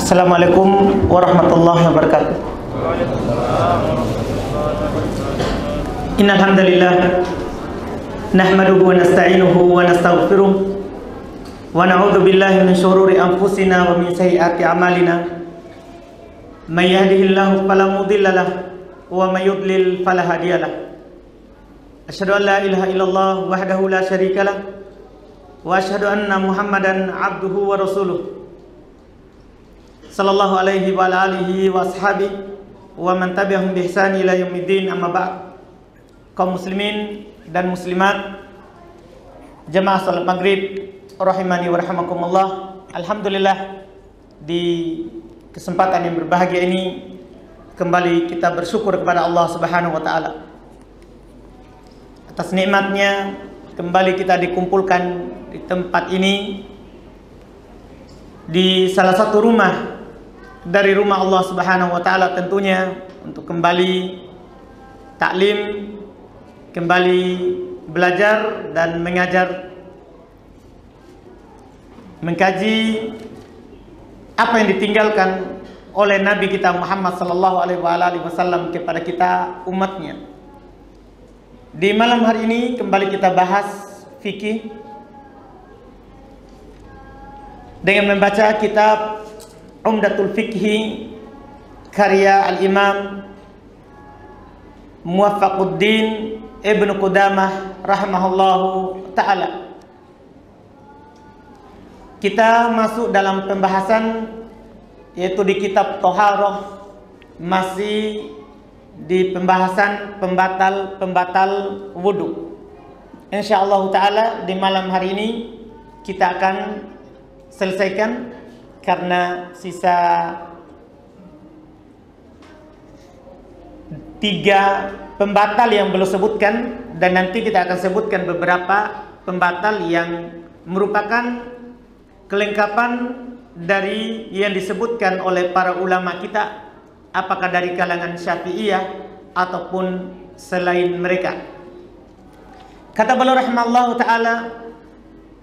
Assalamualaikum warahmatullahi wabarakatuh. Innal hamdalillah nahmaduhu wa nasta'inuhu wa nastaghfiruh wa na'udzu billahi min shururi anfusina wa min sayyiati a'malina. May yahdihillahu fala mudilla lahu wa may yudlil fala hadiyalah. Asyhadu an la ilaha illallah wahdahu la syarika lah wa asyhadu anna Muhammadan abduhu wa rasuluh. Sallallahu alaihi wa alihi wa ashabihi wa man tabi'ahum bi ihsan ila yaumiddin, amma ba'd. Kaum muslimin dan muslimat, jemaah salat maghrib rahimani wa rahimakumullah. Alhamdulillah, di kesempatan yang berbahagia ini kembali kita bersyukur kepada Allah Subhanahu wa taala atas nikmatnya kembali kita dikumpulkan di tempat ini, di salah satu rumah dari rumah Allah Subhanahu wa taala tentunya, untuk kembali taklim, kembali belajar dan mengajar, mengkaji apa yang ditinggalkan oleh Nabi kita Muhammad sallallahu alaihi wasallam kepada kita umatnya. Di malam hari ini kembali kita bahas fikih dengan membaca kitab Umdatul Fiqhi karya Al-Imam Muwaffaquddin Ibnu Qudamah rahimahullahu ta'ala. Kita masuk dalam pembahasan yaitu di kitab Thaharah, masih di pembahasan pembatal wudu. Insyaallah ta'ala di malam hari ini kita akan selesaikan, karena sisa 3 pembatal yang belum sebutkan, dan nanti kita akan sebutkan beberapa pembatal yang merupakan kelengkapan dari yang disebutkan oleh para ulama kita, apakah dari kalangan Syafi'iyah ataupun selain mereka. Kata beliau rahimallahu ta'ala,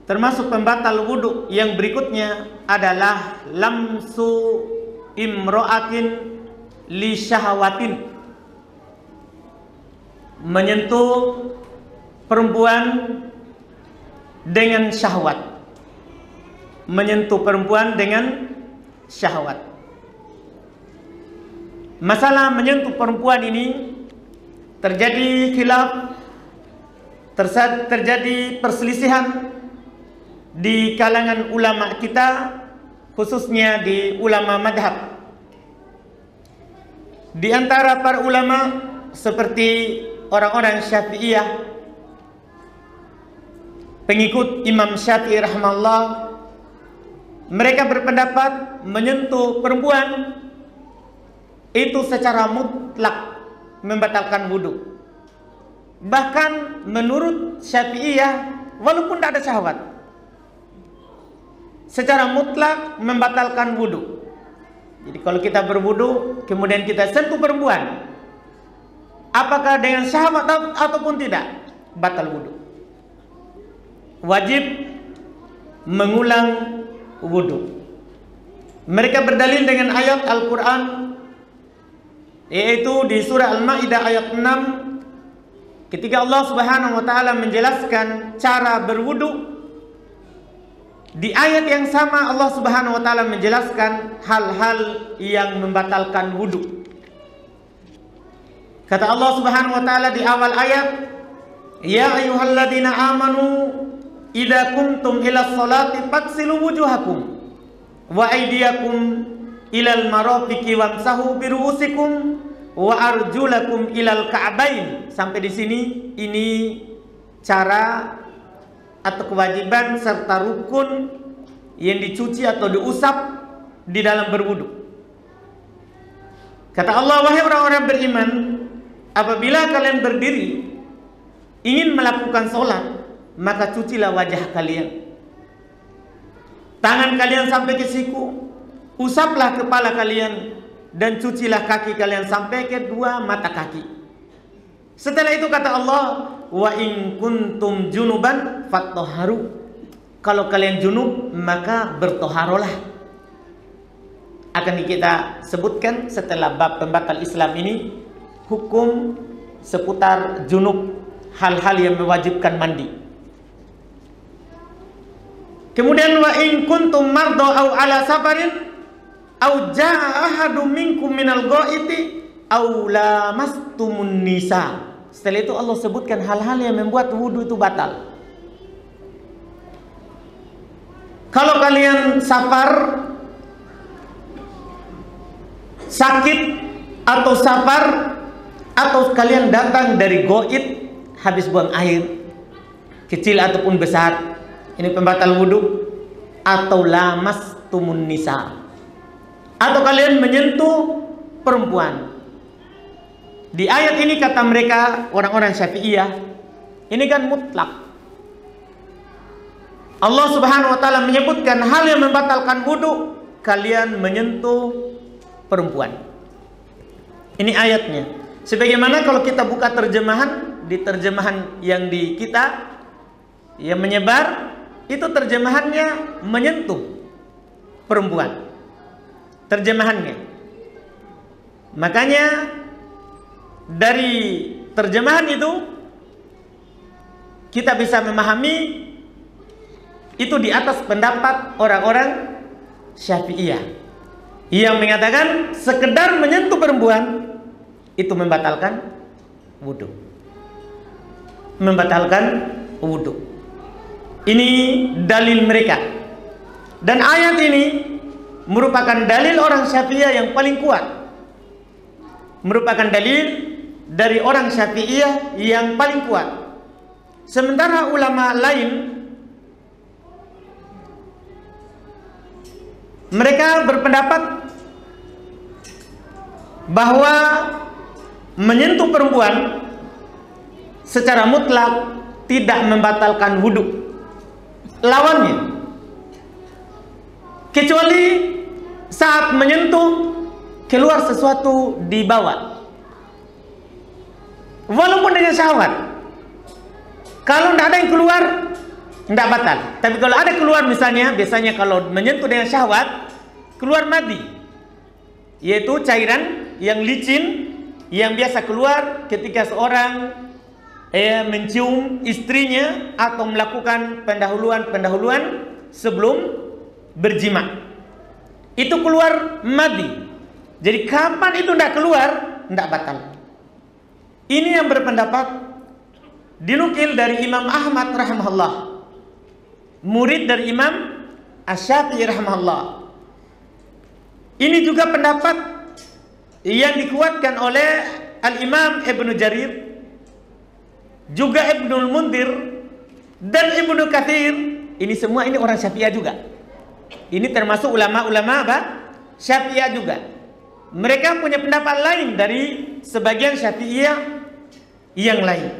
termasuk pembatal wudu yang berikutnya adalah lamsu imro'atin li syahwatin, menyentuh perempuan dengan syahwat, menyentuh perempuan dengan syahwat. Masalah menyentuh perempuan ini terjadi khilaf, terjadi perselisihan di kalangan ulama kita, khususnya di ulama madhab. Di antara para ulama seperti orang-orang Syafi'iyah, pengikut Imam Syafi'i rahimahullah, mereka berpendapat menyentuh perempuan itu secara mutlak membatalkan wudu. Bahkan menurut Syafi'iyah, walaupun tidak ada syahwat, secara mutlak membatalkan wudu. Jadi kalau kita berwudu kemudian kita sentuh perempuan, apakah dengan syahwat ataupun tidak, batal wudu. Wajib mengulang wudu. Mereka berdalil dengan ayat Al-Quran, yaitu di surah Al-Ma'idah ayat 6, ketika Allah Subhanahu wa ta'ala menjelaskan cara berwudu. Di ayat yang sama Allah Subhanahu wa ta'ala menjelaskan hal-hal yang membatalkan wudu. Kata Allah Subhanahu wa ta'ala di awal ayat, ya ayyuhalladzina amanu idza kuntum ila sholati faghsilu wujuhakum wa aydiyakum ilal marafiqi wamsahu biru'usikum wa arjulakum ilal ka'bain. Sampai di sini ini cara atau kewajiban serta rukun yang dicuci atau diusap di dalam berwudu. Kata Allah, wahai orang-orang beriman, apabila kalian berdiri ingin melakukan sholat, maka cucilah wajah kalian, tangan kalian sampai ke siku, usaplah kepala kalian, dan cucilah kaki kalian sampai ke 2 mata kaki. Setelah itu kata Allah, wa in kuntum junuban fattahharu, kalau kalian junub maka bertoharolah. akan kita sebutkan setelah bab pembatal Islam ini, hukum seputar junub, hal-hal yang mewajibkan mandi. Kemudian wa in kuntum mardo au ala safarin au jaa ahadum minkum minal ghaiti au lamastumun nisa. Setelah itu Allah sebutkan hal-hal yang membuat wudu itu batal. Kalau kalian safar, sakit atau safar, atau kalian datang dari goit, habis buang air kecil ataupun besar, ini pembatal wudu. Atau lamastumun nisa, atau kalian menyentuh perempuan. Di ayat ini kata mereka orang-orang Syafi'iyah, ini kan mutlak. Allah Subhanahu wa taala menyebutkan hal yang membatalkan wudu, kalian menyentuh perempuan. Ini ayatnya. Sebagaimana kalau kita buka terjemahan, di terjemahan yang di kita yang menyebar, itu terjemahannya menyentuh perempuan. Terjemahannya. Makanya dari terjemahan itu kita bisa memahami itu di atas pendapat orang-orang Syafi'iyah yang mengatakan sekedar menyentuh perempuan itu membatalkan wudu. Membatalkan wudu. Ini dalil mereka. Dan ayat ini merupakan dalil orang Syafi'iyah yang paling kuat. Merupakan dalil dari orang Syafi'iyah yang paling kuat. Sementara ulama lain mereka berpendapat bahwa menyentuh perempuan secara mutlak tidak membatalkan wudu. Lawannya, kecuali saat menyentuh keluar sesuatu di bawah, walaupun dengan syahwat. Kalau tidak ada yang keluar, tidak batal. Tapi kalau ada keluar, misalnya, biasanya kalau menyentuh dengan syahwat, keluar madi, yaitu cairan yang licin yang biasa keluar ketika seorang mencium istrinya atau melakukan pendahuluan sebelum berjima. Itu keluar madi. Jadi kapan itu tidak keluar, tidak batal. Ini yang berpendapat dinukil dari Imam Ahmad rahimahullah, murid dari Imam Asy-Syafi'i rahimahullah. Ini juga pendapat yang dikuatkan oleh Al-Imam Ibnu Jarir, juga Ibnul Mundir dan Ibnu Katsir. Ini semua ini orang Syafi'iyah juga. Ini termasuk ulama-ulama apa? Syafi'iyah juga. Mereka punya pendapat lain dari sebagian Syafi'iyah yang lain.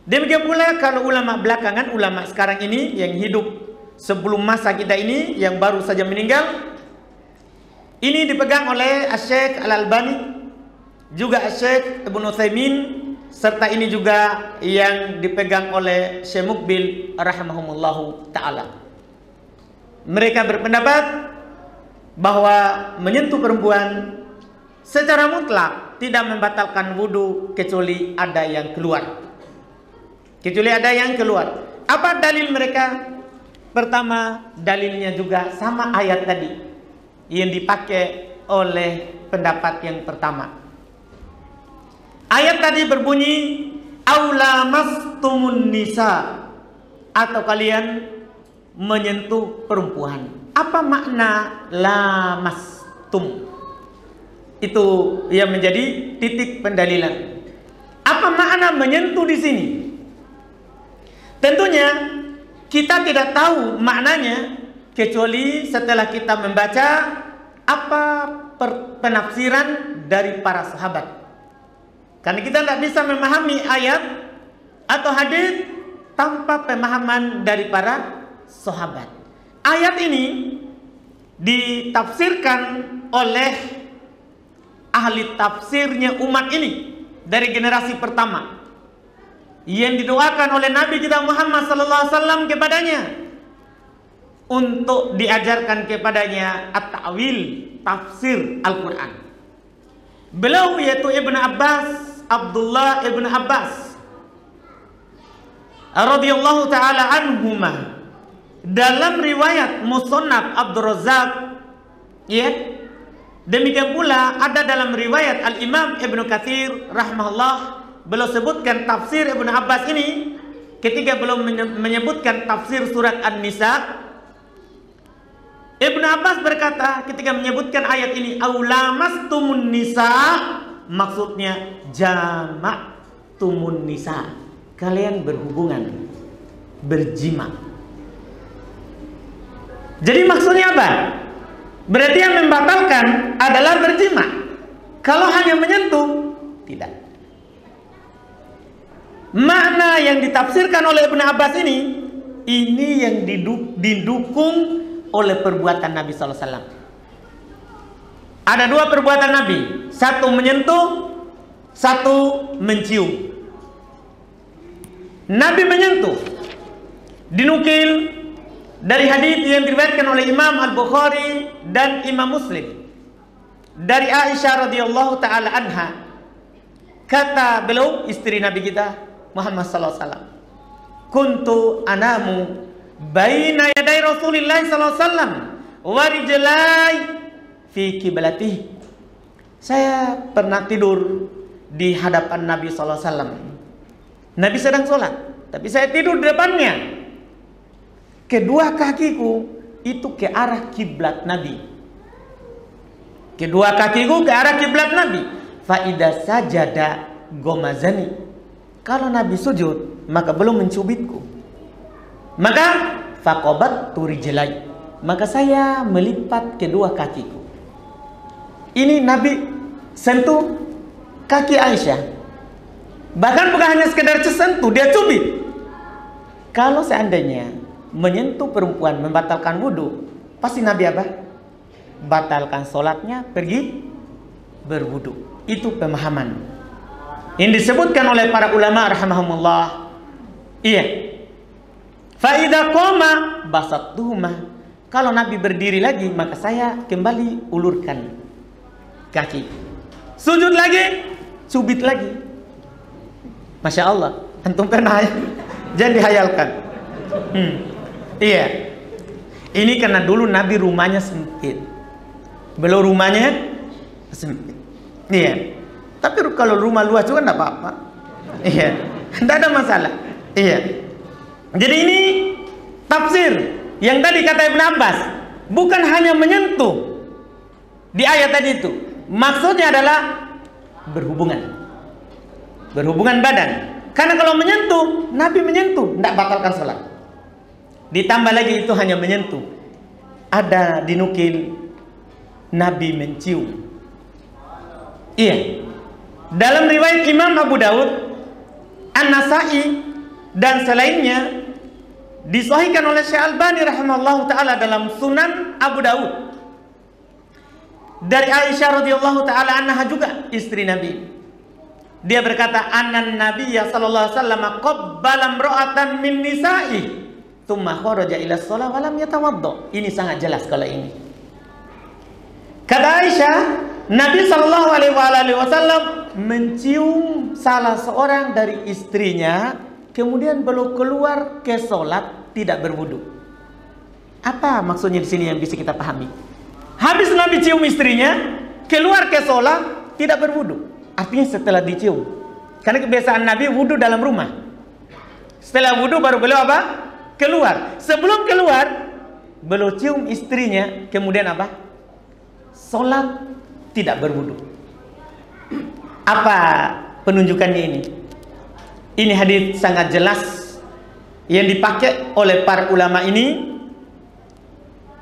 Demikian pula kalau ulama belakangan, ulama sekarang ini yang hidup sebelum masa kita ini, yang baru saja meninggal, ini dipegang oleh Asy-Syaikh Al-Albani, juga Asy-Syaikh Ibnu Utsaimin, serta ini juga yang dipegang oleh Syekh Muqbil rahimahumullahu ta'ala. Mereka berpendapat bahwa menyentuh perempuan secara mutlak tidak membatalkan wudu kecuali ada yang keluar. Kecuali ada yang keluar. Apa dalil mereka? Pertama, dalilnya juga sama ayat tadi yang dipakai oleh pendapat yang pertama. Ayat tadi berbunyi aula mastumun nisa, atau kalian menyentuh perempuan. Apa makna lamastum? Itu yang menjadi titik pendalilan. Apa makna menyentuh di sini? Tentunya kita tidak tahu maknanya kecuali setelah kita membaca apa penafsiran dari para sahabat. Karena kita tidak bisa memahami ayat atau hadis tanpa pemahaman dari para sahabat. Ayat ini ditafsirkan oleh ahli tafsirnya umat ini dari generasi pertama, yang didoakan oleh Nabi kita Muhammad sallallahu alaihi wasallam kepadanya. untuk diajarkan kepadanya at-ta'wil, tafsir Al-Quran. Beliau yaitu Ibn Abbas, Abdullah Ibn Abbas radhiyallahu ta'ala anhuma, dalam riwayat Musannaf Abdul Razzaq, ya, demikian pula ada dalam riwayat Al-Imam Ibn Katsir rahimahullah, beliau sebutkan tafsir Ibn Abbas ini ketika beliau menyebutkan tafsir surat An-Nisa. Ibn Abbas berkata ketika menyebutkan ayat ini, aulamastumun nisa, maksudnya jama'tumun nisa, kalian berhubungan, berjima. Jadi maksudnya apa? Berarti yang membatalkan adalah berjima. Kalau hanya menyentuh, tidak. Makna yang ditafsirkan oleh Ibn Abbas ini yang didukung oleh perbuatan Nabi sallallahu alaihi wasallam. Ada dua perbuatan Nabi, satu menyentuh, satu mencium. Nabi menyentuh dinukil dari hadis yang diriwayatkan oleh Imam Al-Bukhari dan Imam Muslim dari Aisyah radhiyallahu taala anha. Kata beliau, istri Nabi kita Muhammad sallallahu alaihi wasallam, kuntu anamu baina yaday Rasulillah sallallahu alaihi wasallam wa rijlai fi qiblatihi. Saya pernah tidur di hadapan Nabi sallallahu alaihi wasallam. Nabi sedang sholat, tapi saya tidur di depannya. Kedua kakiku itu ke arah kiblat Nabi. Kedua kakiku ke arah kiblat Nabi. Fa idza sajada gomazani. Kalau Nabi sujud, maka belum mencubitku. Maka faqabat turijlai, maka saya melipat kedua kakiku. Ini Nabi sentuh kaki Aisyah. Bahkan bukan hanya sekedar sentuh, dia cubit. Kalau seandainya menyentuh perempuan membatalkan wudhu, pasti Nabi apa? Batalkan sholatnya, pergi berwudhu. Itu pemahaman yang disebutkan oleh para ulama rahimahumullah. Iya. Fa'idha qoma basattuhuma. Kalau Nabi berdiri lagi, maka saya kembali ulurkan kaki. Sujud lagi, cubit lagi. Masya Allah, antum pernah ya? Jangan dihayalkan. Iya. Ini karena dulu Nabi rumahnya sempit. Beliau rumahnya sempit. Iya. Tapi kalau rumah luas juga enggak apa-apa. Iya. Tidak ada masalah. Iya. Jadi ini tafsir yang tadi kata Ibn Abbas, bukan hanya menyentuh di ayat tadi itu. Maksudnya adalah berhubungan. Berhubungan badan. Karena kalau menyentuh, Nabi menyentuh, tidak batalkan sholat. Ditambah lagi itu hanya menyentuh. Ada dinukil Nabi mencium. Iya. Dalam riwayat Imam Abu Daud, An-Nasai dan selainnya disahihkan oleh Syekh Albani rahimahullahu taala dalam Sunan Abu Daud dari Aisyah radhiyallahu taala anha juga istri Nabi. Dia berkata, "Annan Nabiyya sallallahu alaihi wasallam qabbala imra'atan min nisa'i, tsumma kharaja ila shalah wa lam yatawadda." Ini sangat jelas kalau ini. Kata Aisyah, Nabi sallallahu alaihi wasallam mencium salah seorang dari istrinya, kemudian beliau keluar ke sholat tidak berwudu. Apa maksudnya di sini yang bisa kita pahami? Habis Nabi cium istrinya, keluar ke sholat tidak berwudu. Artinya setelah dicium. Karena kebiasaan Nabi wudu dalam rumah. Setelah wudu baru beliau apa? Keluar. Sebelum keluar, beliau cium istrinya, kemudian apa? Sholat tidak berwudu. Apa penunjukannya ini? Ini hadis sangat jelas yang dipakai oleh para ulama ini,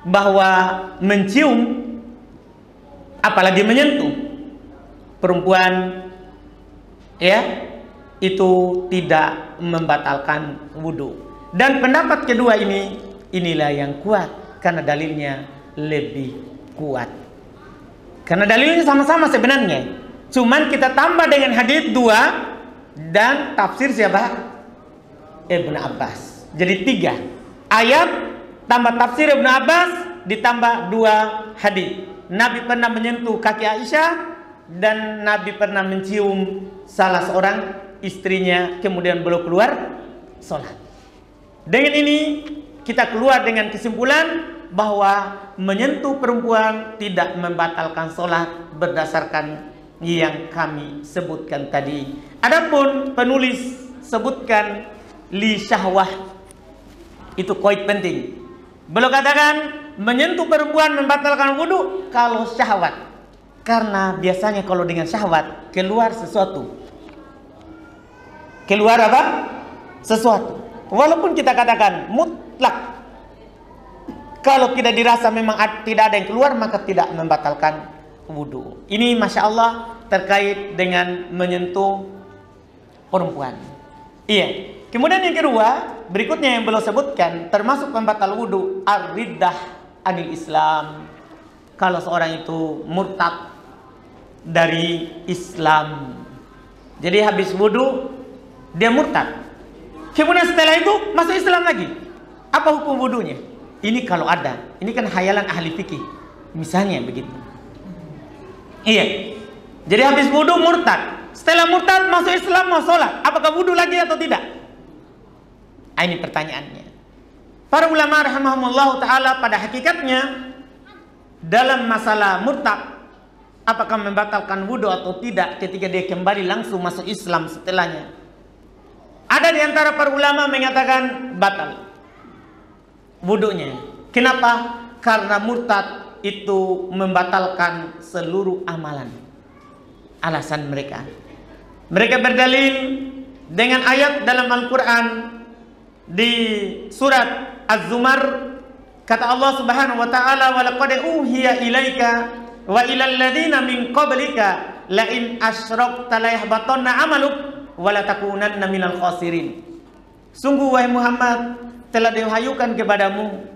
bahwa mencium apalagi menyentuh perempuan ya itu tidak membatalkan wudu. Dan pendapat kedua inilah yang kuat karena dalilnya lebih kuat. Karena dalilnya sama-sama sebenarnya, cuman kita tambah dengan hadis 2 dan tafsir siapa? Ibn Abbas. Jadi 3 ayat, tambah tafsir Ibnu Abbas, ditambah 2 hadis. Nabi pernah menyentuh kaki Aisyah dan Nabi pernah mencium salah seorang istrinya, kemudian beliau keluar sholat. Dengan ini kita keluar dengan kesimpulan bahwa menyentuh perempuan tidak membatalkan sholat berdasarkan yang kami sebutkan tadi. Adapun penulis sebutkan li syahwah, itu poin penting. Beliau katakan menyentuh perempuan membatalkan wudu kalau syahwat, karena biasanya kalau dengan syahwat keluar sesuatu. Keluar apa? Sesuatu. Walaupun kita katakan mutlak, kalau tidak dirasa memang tidak ada yang keluar, maka tidak membatalkan wudu. Ini Masya Allah terkait dengan menyentuh perempuan. Iya. Kemudian yang kedua, berikutnya yang beliau sebutkan termasuk pembatal wudu, ar-riddah anil Islam. Kalau seorang itu murtad dari Islam, jadi habis wudu dia murtad, kemudian setelah itu masuk Islam lagi, apa hukum wudunya? Ini kalau ada, ini kan khayalan ahli fikih, misalnya begitu. Iya. Jadi habis wudu murtad, setelah murtad masuk Islam mau sholat, apakah wudu lagi atau tidak? Ini pertanyaannya. Para ulama rahimahumullah ta'ala pada hakikatnya dalam masalah murtad, apakah membatalkan wudu atau tidak ketika dia kembali langsung masuk Islam setelahnya, ada di antara para ulama mengatakan batal wudunya. Kenapa? Karena murtad itu membatalkan seluruh amalan. Alasan mereka berdalil dengan ayat dalam Al-Quran di surat Az-Zumar, kata Allah Subhanahu wa taala, "Wa laqad uhiya ilaika wa ilal ladzina min qablika la in asyrakta la yahbatanna 'amaluk wa la takunanna minal khasirin." Sungguh wahai Muhammad, telah diwahyukan kepadamu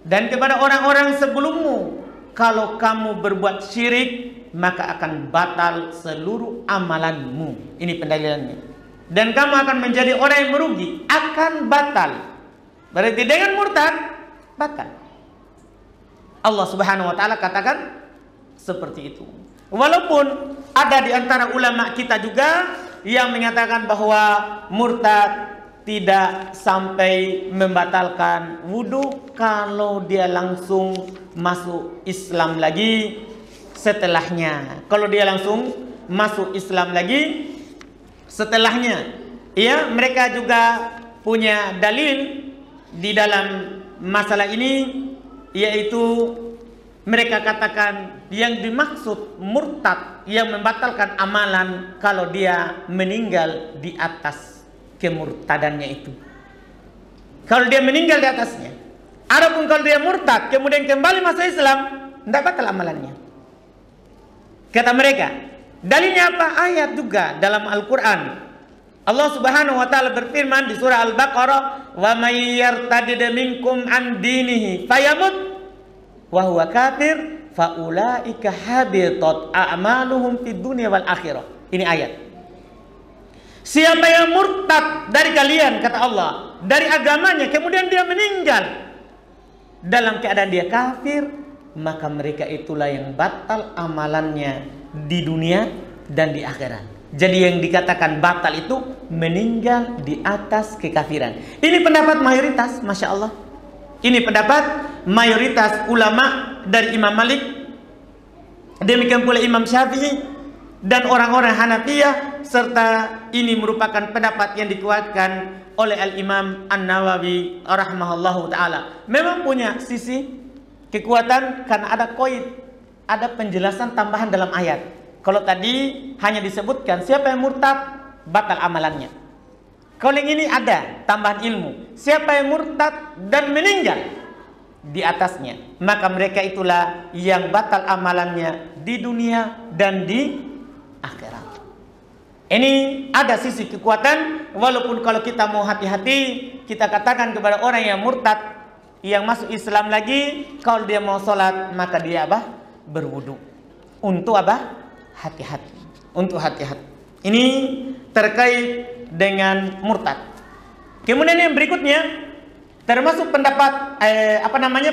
dan kepada orang-orang sebelummu, kalau kamu berbuat syirik maka akan batal seluruh amalanmu. Ini pendalilannya. Dan kamu akan menjadi orang yang merugi, akan batal. Berarti dengan murtad batal. Allah Subhanahu wa taala katakan seperti itu. Walaupun ada di antara ulama kita juga yang mengatakan bahwa murtad tidak sampai membatalkan wudu kalau dia langsung masuk Islam lagi setelahnya. Kalau dia langsung masuk Islam lagi setelahnya, ya, mereka juga punya dalil di dalam masalah ini, yaitu mereka katakan yang dimaksud murtad yang membatalkan amalan kalau dia meninggal di atas kemurtadannya itu. Kalau dia meninggal di atasnya. Adapun kalau dia murtad kemudian kembali masuk Islam, tidak batal amalannya. Kata mereka, dalilnya apa? Ayat juga dalam Al-Quran. Allah Subhanahu wa taala berfirman di surah Al-Baqarah, "Wa may yartadid minkum an dinihi fayamut wa huwa kafir fa ulaika habitat a'maluhum fid dunya wal akhirah." Ini ayat. Siapa yang murtad dari kalian, kata Allah, dari agamanya kemudian dia meninggal dalam keadaan dia kafir, maka mereka itulah yang batal amalannya di dunia dan di akhirat. Jadi yang dikatakan batal itu meninggal di atas kekafiran. Ini pendapat mayoritas, Masya Allah. Ini pendapat mayoritas ulama dari Imam Malik, demikian pula Imam Syafi'i dan orang-orang Hanafiyah, serta ini merupakan pendapat yang dikuatkan oleh Al-Imam An-Nawawi rahimahullahu ta'ala. Memang punya sisi kekuatan karena ada qaid, ada penjelasan tambahan dalam ayat. Kalau tadi hanya disebutkan siapa yang murtad batal amalannya. Kalau yang ini ada tambahan ilmu, siapa yang murtad dan meninggal di atasnya, maka mereka itulah yang batal amalannya di dunia dan di akhirat. Ini ada sisi kekuatan, walaupun kalau kita mau hati-hati, kita katakan kepada orang yang murtad, yang masuk Islam lagi, kalau dia mau sholat maka dia apa? Berwudu. Untuk apa? Hati-hati. Untuk hati-hati. Ini terkait dengan murtad. Kemudian yang berikutnya, Termasuk pendapat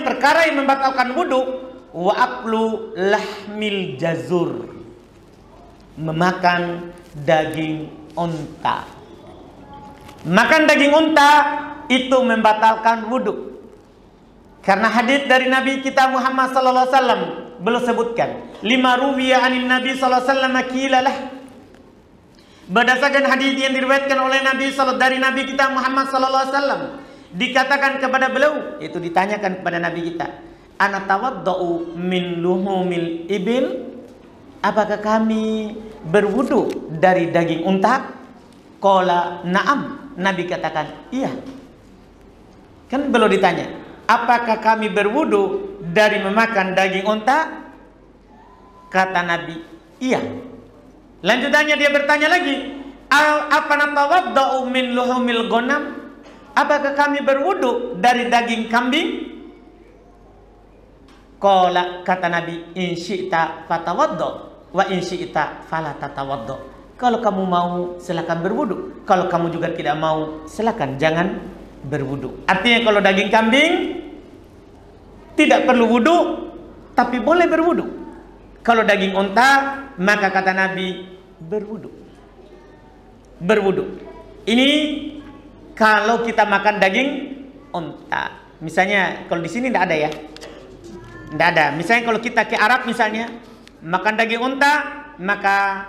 perkara yang membatalkan wudu, wa aklu lahmil jazur, memakan daging unta. Makan daging unta itu membatalkan wudu. Karena hadis dari Nabi kita Muhammad sallallahu alaihi wasallam beliau sebutkan, lima ruwiya anin Nabi sallallahu alaihi wasallam kilalah. Berdasarkan hadis yang diriwayatkan oleh dari Nabi kita Muhammad sallallahu alaihi wasallam, dikatakan kepada beliau, itu ditanyakan kepada Nabi kita, ana tawaddau min luhumil ibil, apakah kami berwudu dari daging unta? Qala na'am. Nabi katakan, iya. Kan beliau ditanya, apakah kami berwudu dari memakan daging unta? Kata Nabi, iya. Lanjutannya dia bertanya lagi, apa natawaddau min luhumil ghanam? Apakah kami berwudu dari daging kambing? Qala, kata Nabi, in syi'ta fatawaddo wa in syi'ta fala tatawaddo. Kalau kamu mau silakan berwudu, kalau kamu juga tidak mau silakan jangan berwudu. Artinya kalau daging kambing tidak perlu wudu tapi boleh berwudu. Kalau daging unta maka kata Nabi berwudu. Berwudu. Ini kalau kita makan daging unta. Misalnya kalau di sini tidak ada ya. Tidak ada. Misalnya kalau kita ke Arab misalnya makan daging unta, maka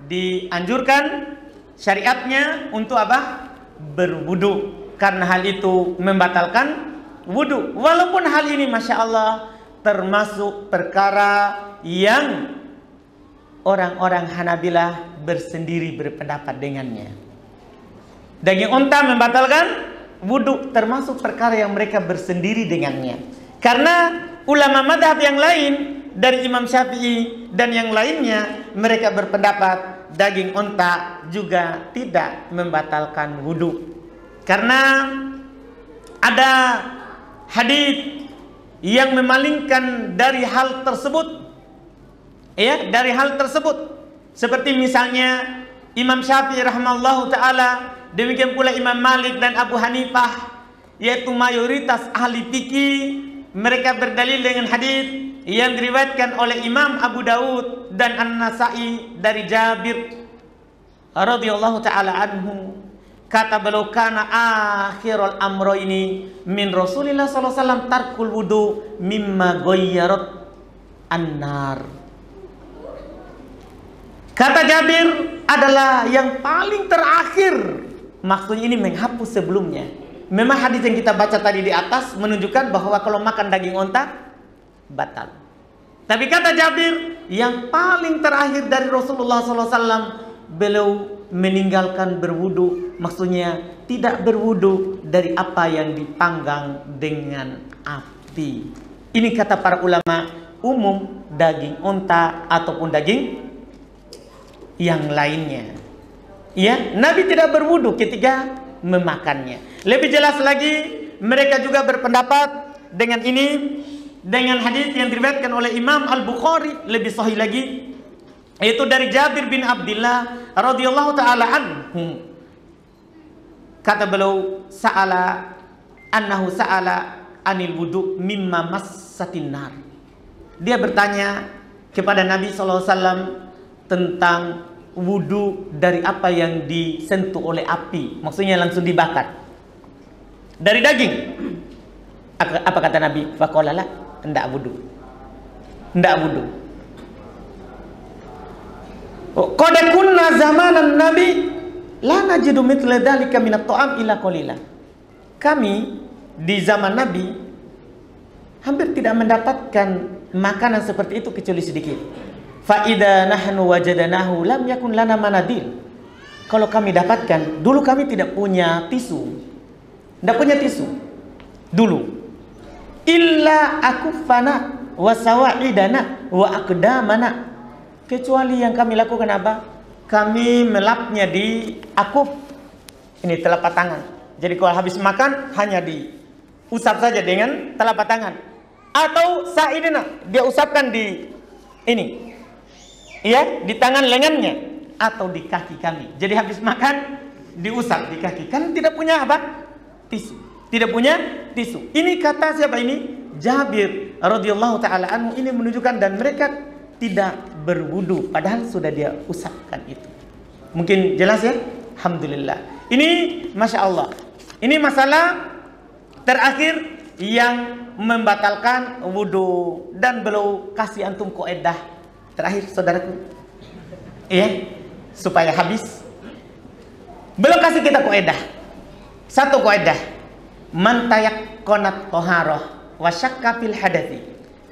dianjurkan syariatnya untuk apa? Berwudu. Karena hal itu membatalkan wudu. Walaupun hal ini Masya Allah termasuk perkara yang orang-orang Hanabilah bersendiri berpendapat dengannya. Daging unta membatalkan wudu, termasuk perkara yang mereka bersendiri dengannya. Karena ulama madhab yang lain dari Imam Syafi'i dan yang lainnya, mereka berpendapat daging unta juga tidak membatalkan wudu. Karena ada hadis yang memalingkan dari hal tersebut. Ya, dari hal tersebut. Seperti misalnya Imam Syafi'i rahimahullahu taala, demikian pula Imam Malik dan Abu Hanifah, yaitu mayoritas ahli fikih, mereka berdalil dengan hadis yang diriwayatkan oleh Imam Abu Daud dan An-Nasa'i dari Jabir radhiyallahu taala anhu. Kata beliau, kana akhirul amroini min Rasulillah sallallahu alaihi wasallam tarkul wudu mimma ghayyarat an-nar. Kata Jabir adalah yang paling terakhir. Maksudnya ini menghapus sebelumnya. Memang hadis yang kita baca tadi di atas menunjukkan bahwa kalau makan daging unta batal. Tapi kata Jabir, yang paling terakhir dari Rasulullah SAW, beliau meninggalkan berwudu. Maksudnya tidak berwudu dari apa yang dipanggang dengan api. Ini kata para ulama umum daging unta ataupun daging yang lainnya. Ya, Nabi tidak berwudu ketika memakannya. Lebih jelas lagi, mereka juga berpendapat dengan ini, dengan hadis yang diriwayatkan oleh Imam Al-Bukhari, lebih sahih lagi, yaitu dari Jabir bin Abdullah radhiyallahu taala anhu. Kata beliau, annahu sa'ala anil wudu mimma massatin nar. Dia bertanya kepada Nabi sallallahu alaihi wasallam tentang wudu dari apa yang disentuh oleh api, maksudnya langsung dibakar dari daging. Apa kata Nabi? Faqala la, enggak wudu. Enggak wudu. Qad kunna zamanan Nabi la najidu mithla dzalika minat ta'am illa qalila. Kami di zaman Nabi hampir tidak mendapatkan makanan seperti itu kecuali sedikit. Fa idza nahnu wajadnahu lam yakun lana manadil. Kalau kami dapatkan, dulu kami tidak punya tisu. Tidak punya tisu dulu. Illa akuffana wa sawa'idana wa aqdamana. Kecuali yang kami lakukan apa? Kami melapnya di akuf. Ini telapak tangan. Jadi kalau habis makan hanya diusap saja dengan telapak tangan. Atau sa'idana, dia usapkan di ini. Ya, di tangan lengannya atau di kaki kami. Jadi habis makan diusap di kaki. Kan tidak punya apa? Tisu. Tidak punya tisu. Ini kata siapa ini? Jabir radhiyallahu taala anhu. Ini menunjukkan dan mereka tidak berwudu padahal sudah dia usapkan itu. Mungkin jelas ya? Alhamdulillah. Ini Masya Allah. Ini masalah terakhir yang membatalkan wudu. Dan beliau kasih antum kaidah terakhir saudaraku. Iya, supaya habis. Beliau kasih kita kaidah. Satu kaidah. Man tayakkonat toharoh wa syakka fil hadathi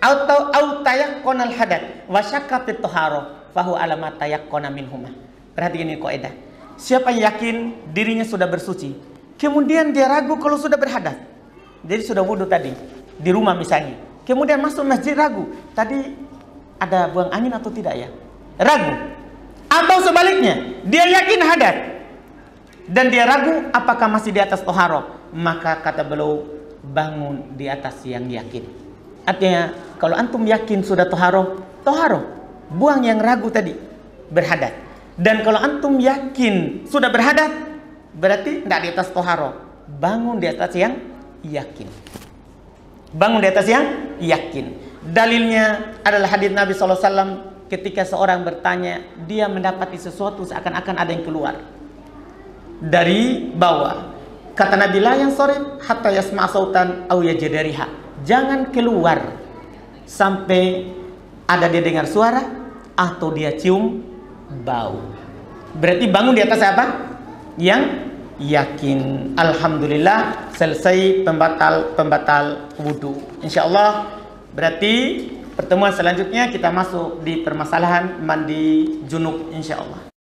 au tayakkonal hadath wa syakka fit toharoh fahu alamat tayakkona minhumah. Perhatikan ini kaidah. Siapa yang yakin dirinya sudah bersuci, kemudian dia ragu kalau sudah berhadas. Jadi sudah wudu tadi di rumah misalnya, kemudian masuk masjid ragu, tadi ada buang angin atau tidak ya? Ragu. Atau sebaliknya, dia yakin hadas dan dia ragu apakah masih di atas toharoh, maka kata beliau bangun di atas yang yakin. Artinya kalau antum yakin sudah toharoh, buang yang ragu tadi, berhadas. Dan kalau antum yakin sudah berhadas, berarti tidak di atas toharoh, bangun di atas yang yakin. Bangun di atas yang yakin. Dalilnya adalah hadis Nabi SAW ketika seorang bertanya, dia mendapati sesuatu seakan-akan ada yang keluar dari bawah. Kata Nabi, la yang sore hatta yasma' sautan aw yajidariha. Jangan keluar sampai ada dia dengar suara atau dia cium bau. Berarti bangun di atas apa? Yang yakin. Alhamdulillah selesai pembatal wudu. Insyaallah berarti pertemuan selanjutnya kita masuk di permasalahan mandi junub insyaallah.